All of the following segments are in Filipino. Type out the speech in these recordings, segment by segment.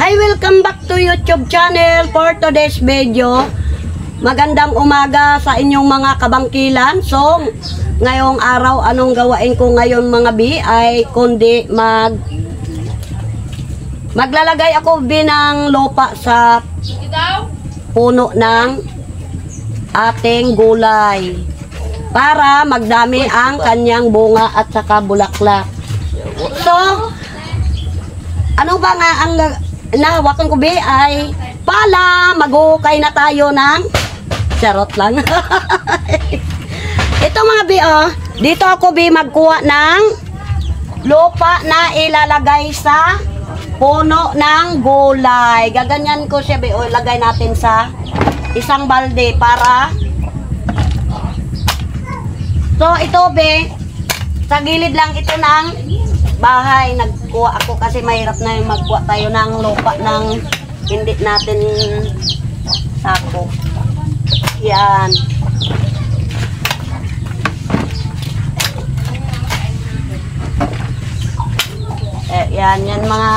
Hi, welcome back to YouTube channel for today's video. Magandang umaga sa inyong mga kabangkilan. So, ngayong araw, anong gawain ko ngayon mga bi ay kundi maglalagay ako ng lupa sa puno ng ating gulay para magdami ang kanyang bunga at saka bulaklak. So, ano ba nga ang nahawakan ko bi ay pala mag-ukay na tayo ng charot lang. Ito mga bi dito ako bi magkuha ng lupa na ilalagay sa puno ng gulay. Gaganyan ko siya bi lagay natin sa isang balde para so ito bi sa gilid lang ito ng bahay. Nagkuha ako kasi mahirap na yung magkuha tayo ng lupa ng hindi natin sako. Yan. Yan mga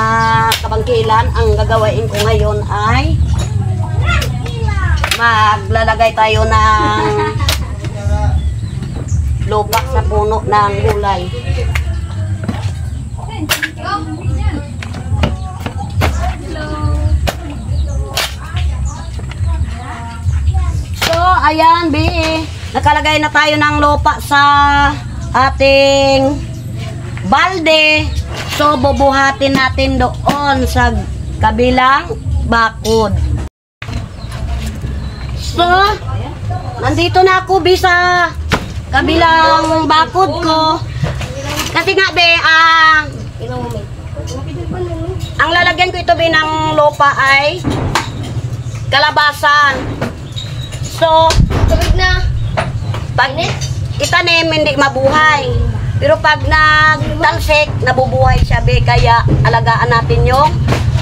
kabangkilan. Ang gagawin ko ngayon ay maglalagay tayo ng lupa sa puno ng gulay. So, ayan, bi. Nakalagay na tayo ng lupa sa ating balde. So, bubuhatin natin doon sa kabilang bakod. So, nandito na ako, bi, sa kabilang bakod ko. Kasi nga, be, ang lalagyan ko ito, be, ng lupa ay kalabasan. So, pag itanim, hindi mabuhay. Pero pag nagtalsik, nabubuhay siya, be. Kaya, alagaan natin yung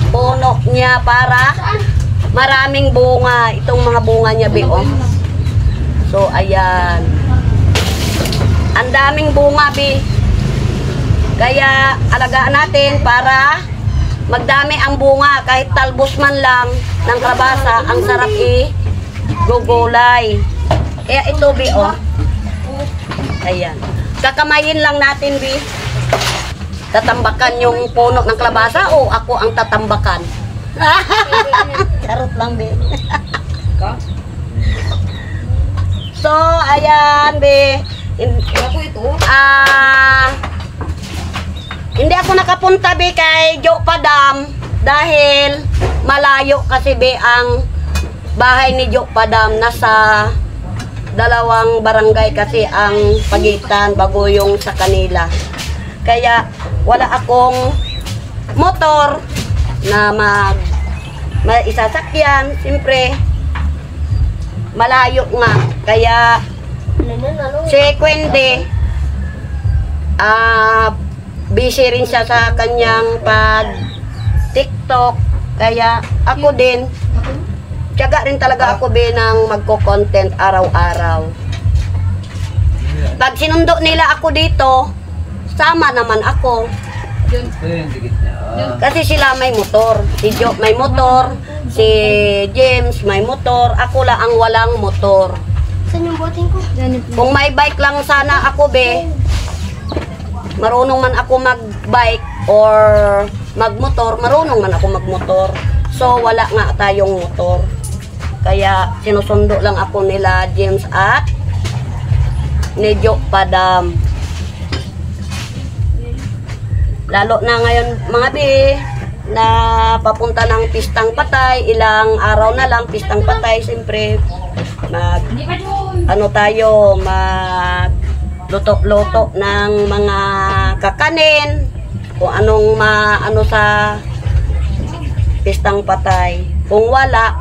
puno niya para maraming bunga. Itong mga bunga niya, be, So, ayan. Ang daming bunga, be. Kaya alagaan natin para magdami ang bunga. Kahit talbos man lang ng kalabasa, ang sarap gugulay. Kaya ito, bi, ayan. Kakamayin lang natin, bi. Tatambakan yung puno ng kalabasa o ako ang tatambakan? Charot lang, bi. So, ayan, bi. Hindi ako nakapunta, be, kay Jopa Dam dahil malayo kasi, be, ang bahay ni Jopa Dam. Nasa 2 barangay kasi ang pagitan bago yung sa kanila. Kaya wala akong motor na maisasakyan. Siyempre malayo nga. Kaya si Kwende busy rin siya sa kanyang TikTok. Kaya ako din, tiyaga rin talaga ako, be, ng magko-content araw-araw. Pag sinundo nila ako dito, sama naman ako. Kasi sila may motor. Si Jo may motor, si James may motor, ako lang ang walang motor. Saan yung boting ko? Kung may bike lang sana ako, be, marunong man ako mag-bike or magmotor, marunong man ako magmotor. So, wala nga tayong motor. Kaya, sinusundo lang ako nila James at ni Jopa Dam. Lalo na ngayon, mga bi, na papunta ng Pistang Patay, ilang araw na lang, Pistang Patay, siyempre, luto-luto ng mga kakanin, kung anong sa Pistang Patay. Kung wala,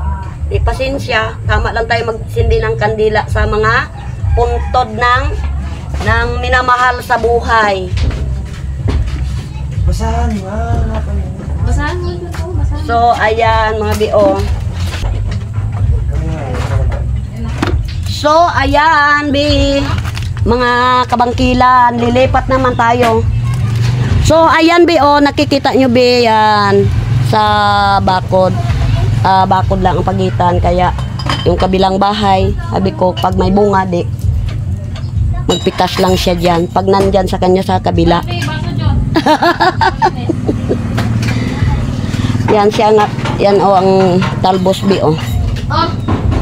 pasensya, tama lang tayo magsindi ng kandila sa mga puntod ng minamahal sa buhay. Basahan mo. Basahan mo ito. So, ayan mga bio. So, ayan, bi. Mga kabangkilan, lilipat naman tayo. So, ayan, bi, nakikita nyo, bi, yan. sa bakod. Bakod lang ang pagitan, kaya yung kabilang bahay, sabi ko, pag may bunga, di, magpitas lang siya dyan. Pag nandyan sa kanya sa kabila. Yan siya nga, yan o ang talbos bi o.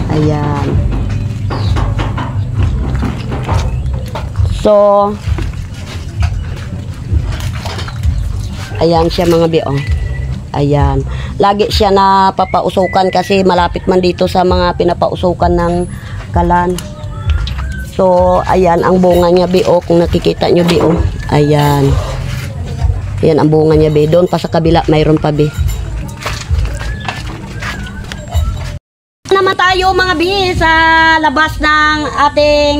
Ayan. So, ayan siya mga bi o. Ayan. Lagi siya na papausukan kasi malapit man dito sa mga pinapausukan ng kalan. So, ayan ang bunga niya bi o. Kung nakikita nyo bi o. Ayan. Ayan ang bunga niya bi. Doon pa sa kabila mayroon pa bi. Naman tayo mga bi sa labas ng ating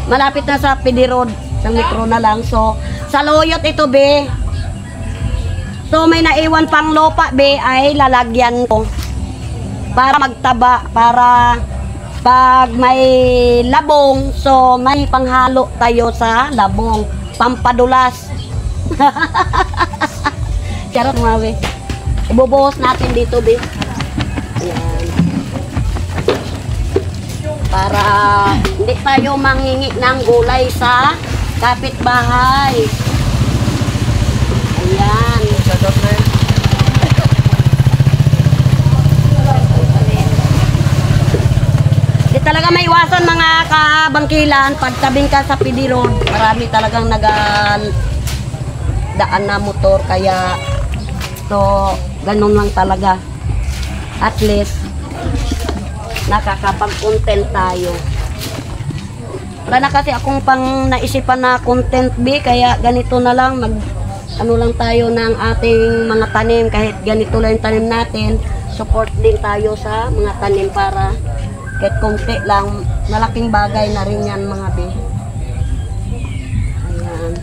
malapit na sa PD Road. Sa metro na lang. So, sa Loyot ito bi. So may naiwan pang lupa be ay lalagyan ko para magtaba, para pag may labong, so may panghalo tayo sa labong, pampadulas. Charot mga be. Ibubuhos natin dito be. Ayan. Para hindi tayo mangingi ng gulay sa kapitbahay. Ayan. Di talaga may iwasan mga kabangkilan pag tabing ka sa PD Road. Marami talagang daan na motor, kaya so ganun lang talaga. At least nakakapag-content tayo. Wala na kasi akong pang naisipan na content be, kaya ganito na lang, ano lang tayo ng ating mga tanim. Kahit ganito lang yung tanim natin, support din tayo sa mga tanim para kahit konti lang, malaking bagay na rin yan mga be. Ayan.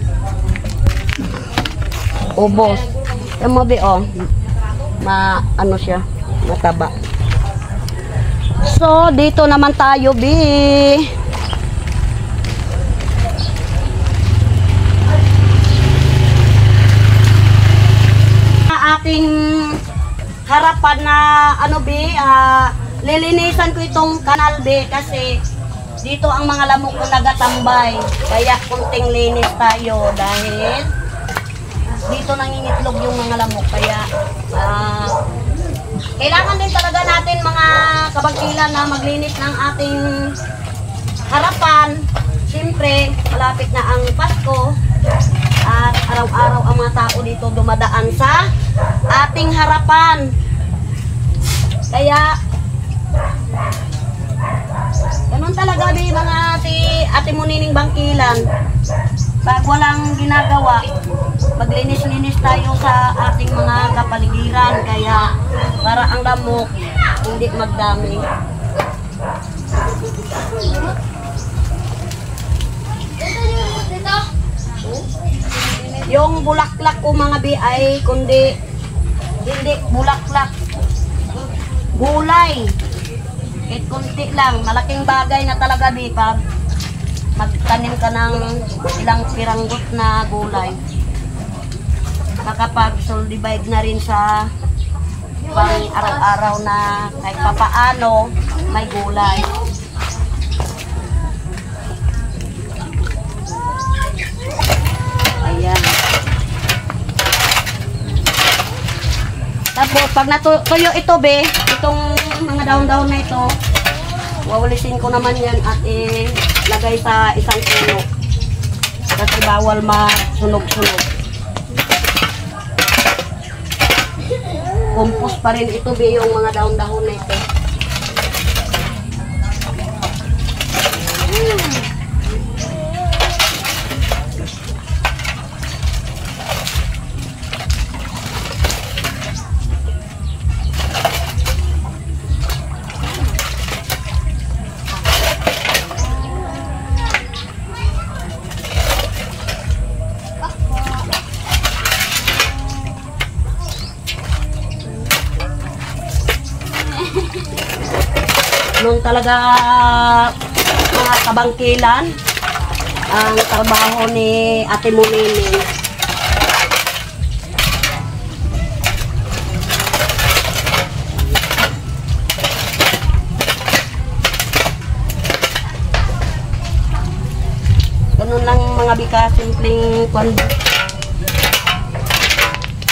Ubos. Yung mga be, oh, ano siya, mataba. So, dito naman tayo be. Ating harapan na ano be, lilinisan ko itong kanal be kasi dito ang mga lamok ko nagatambay, kaya kunting linis tayo dahil dito nangingitlog yung mga lamok, kaya kailangan din talaga natin mga kabangkilan na maglinis ng ating harapan. Siyempre malapit na ang Pasko at araw-araw ang mga tao dito dumadaan sa ating harapan. Kaya ganun talaga di mga si Ate Munining Bangkilan. Pag walang ginagawa, maglinis-linis tayo sa ating mga kapaligiran, kaya para ang lamok hindi magdami. Yung bulaklak ko mga bi ay kundi hindi bulaklak, gulay. Kahit kunti lang, malaking bagay na talaga bi pag magtanim ka ng ilang piranggot na gulay. Makapag-subdivide na rin sa pang araw-araw na kahit papaano may gulay. Ayan. Tapos pag natuyo ito be, itong mga daon-daon na ito, wawalisin ko naman yan at ilagay sa isang puno. Kasi bawal masunog-sunog. Compost pa rin ito be, yung mga daon-daon na ito. Nung talaga mga kabangkilan ang trabaho ni Ate Munining. mga bika, simpleng kwan.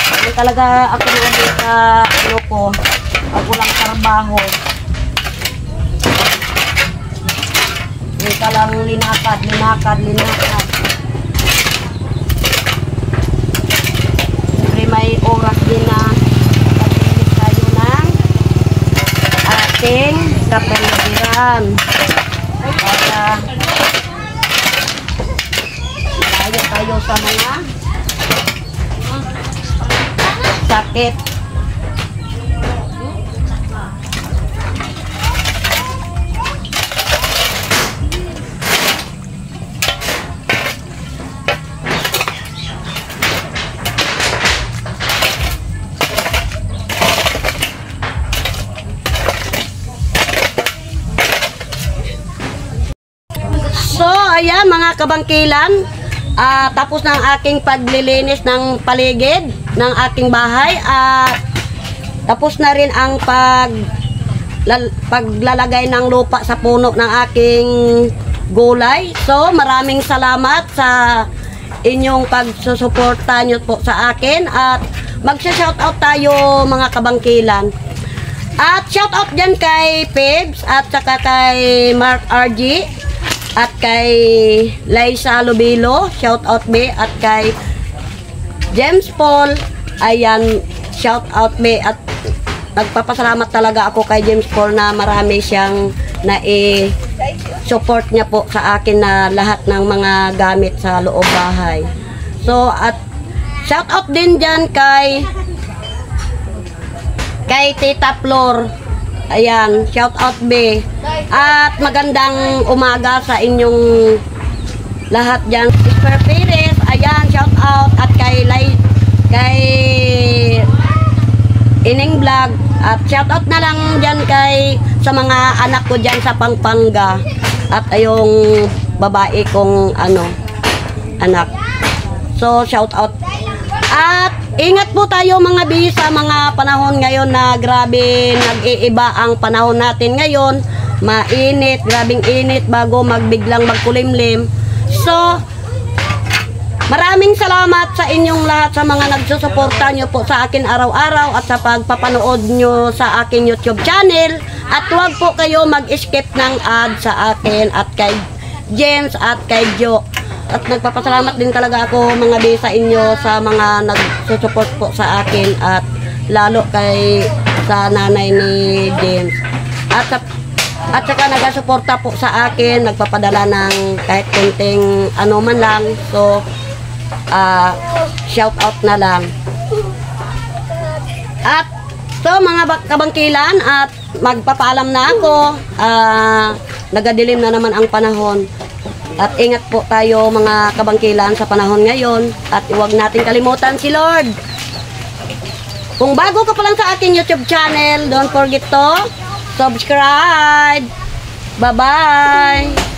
Hindi talaga ako mga bika, ano ko, pag walang trabaho. Hindi ka lang linakad. Siyempre may oras din na pag-ilis tayo ng ating kapaligiran. Para tayo sa mga sakit. So, ayan mga kabangkilan, tapos ng aking paglilinis ng paligid ng aking bahay at tapos na rin ang paglalagay ng lupa sa puno ng aking gulay. So, maraming salamat sa inyong pagsusuporta nyo po sa akin at magsha-shoutout tayo mga kabangkilan. At shoutout dyan kay Pebs at saka kay Mark RG. At kay Liza Lubilo, shout out me. At kay James Paul, ayan, shout out me. At nagpapasalamat talaga ako kay James Paul na marami siyang support niya po sa akin na lahat ng mga gamit sa loob bahay. So, at shout out din dyan kay Tita Flor. Ayan, shout out be. At magandang umaga sa inyong lahat dyan. Sister Perez, ayan, shout out. At kay Ining Vlog. At shout out na lang dyan sa mga anak ko dyan sa Pampanga. At yung babae kong anak. So, shout out. At ingat po tayo mga bisa, mga panahon ngayon na grabe nag-iiba ang panahon natin ngayon. Mainit, grabing init bago magbiglang magkulimlim. So, maraming salamat sa inyong lahat sa mga nagsusuporta nyo po sa akin araw-araw at sa pagpapanood nyo sa aking YouTube channel. At huwag po kayo mag-skip ng ad sa akin at kay James at kay Jo. At nagpapasalamat din talaga ako mga bisa inyo sa mga nagsusupport po sa akin at lalo sa nanay ni James. At saka nagasuporta po sa akin, nagpapadala ng kahit konting man lang. So, shout out na lang. At so mga kabangkilan, at magpapaalam na ako. Nagadilim na naman ang panahon. At ingat po tayo mga kabangkilan sa panahon ngayon. At huwag natin kalimutan si Lord. Kung bago ka pa lang sa aking YouTube channel, don't forget to subscribe. Bye-bye!